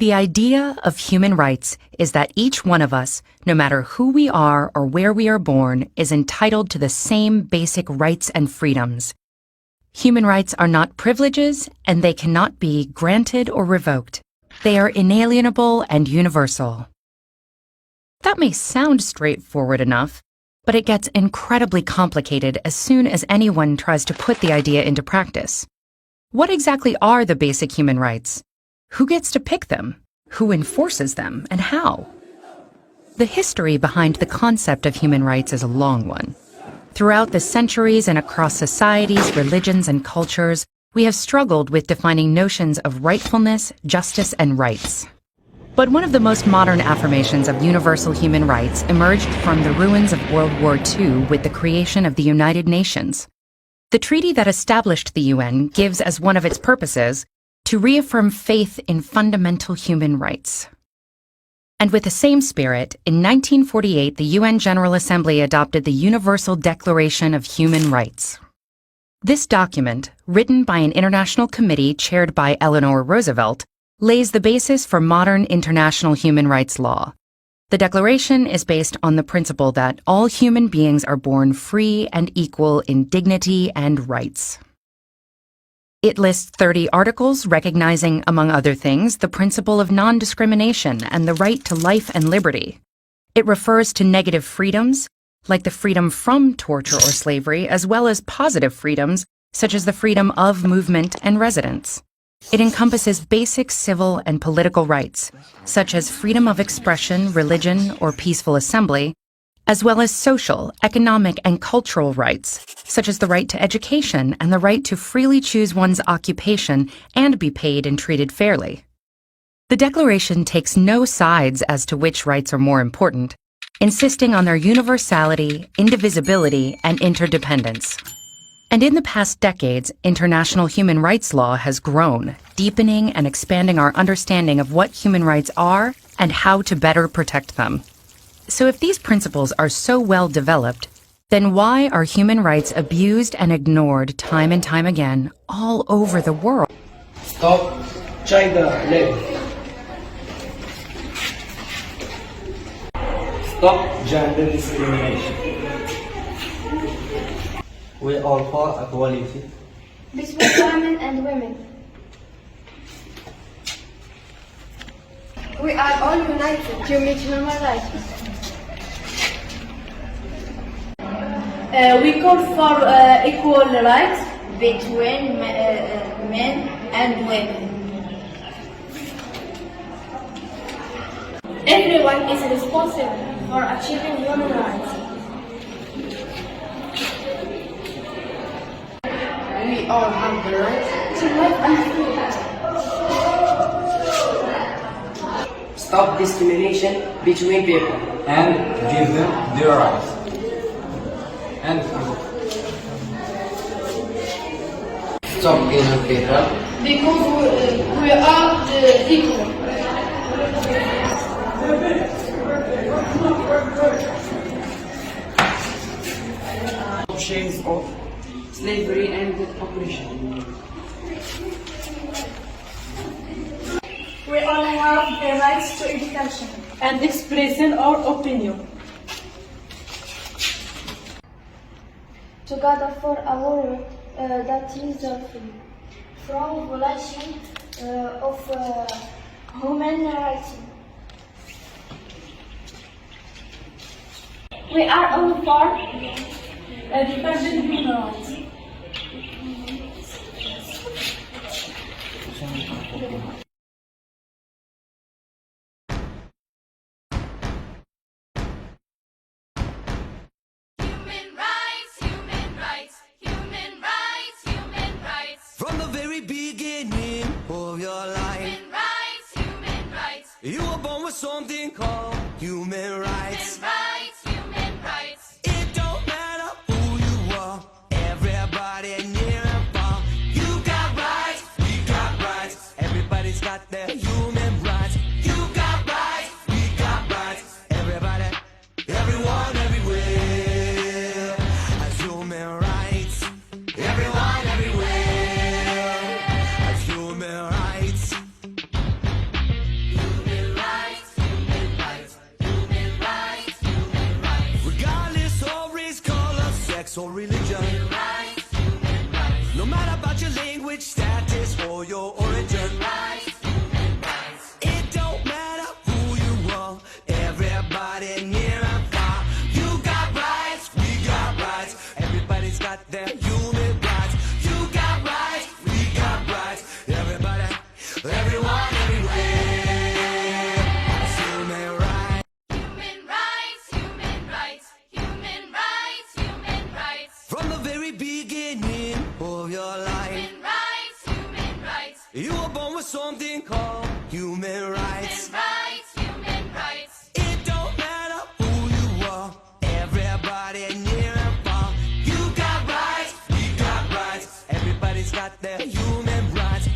The idea of human rights is that each one of us, no matter who we are or where we are born, is entitled to the same basic rights and freedoms. Human rights are not privileges, and they cannot be granted or revoked. They are inalienable and universal. That may sound straightforward enough, but it gets incredibly complicated as soon as anyone tries to put the idea into practice. What exactly are the basic human rights? Who gets to pick them? Who enforces them, and how? The history behind the concept of human rights is a long one. Throughout the centuries and across societies, religions, and cultures, we have struggled with defining notions of rightfulness, justice, and rights. But one of the most modern affirmations of universal human rights emerged from the ruins of World War II with the creation of the United Nations. The treaty that established the UN gives as one of its purposes to reaffirm faith in fundamental human rights. And with the same spirit, in 1948, the UN General Assembly adopted the Universal Declaration of Human Rights. This document, written by an international committee chaired by Eleanor Roosevelt, lays the basis for modern international human rights law. The Declaration is based on the principle that all human beings are born free and equal in dignity and rights. It lists 30 articles recognizing, among other things, the principle of non-discrimination and the right to life and liberty. It refers to negative freedoms, like the freedom from torture or slavery, as well as positive freedoms, such as the freedom of movement and residence. It encompasses basic civil and political rights, such as freedom of expression, religion, or peaceful assembly, as well as social, economic, and cultural rights, such as the right to education and the right to freely choose one's occupation and be paid and treated fairly. The Declaration takes no sides as to which rights are more important, insisting on their universality, indivisibility, and interdependence. And in the past decades, international human rights law has grown, deepening and expanding our understanding of what human rights are and how to better protect them. So if these principles are so well developed, then why are human rights abused and ignored time and time again all over the world? Stop China leg. Stop gender discrimination. We are for equality between men and women. We are all united to meet human rights. We call for equal rights between men and women. Everyone is responsible for achieving human rights. We all have the right To live and free. Stop discrimination between people and give them their rights. And stop killing people because we are equal. Shades of slavery and oppression. We all have the rights to education And expressing our opinion. to gather for a world that is free from violation of human rights. We are all for defending human rights. From the very beginning of your life, Human rights, you were born with something called human rights. human rights. It don't matter who you are, everybody near and far. You got rights, we got rights, everybody's got their human rights. You got rights, we got rights, everybody, everyone, everywhere has human rights. Everyone, everywhere has human rights. borderline. Human rights, human rights. You were born with something called human rights. Human rights, human rights. It don't matter who you are, everybody near and far. You got rights, we got rights. Everybody's got their human rights.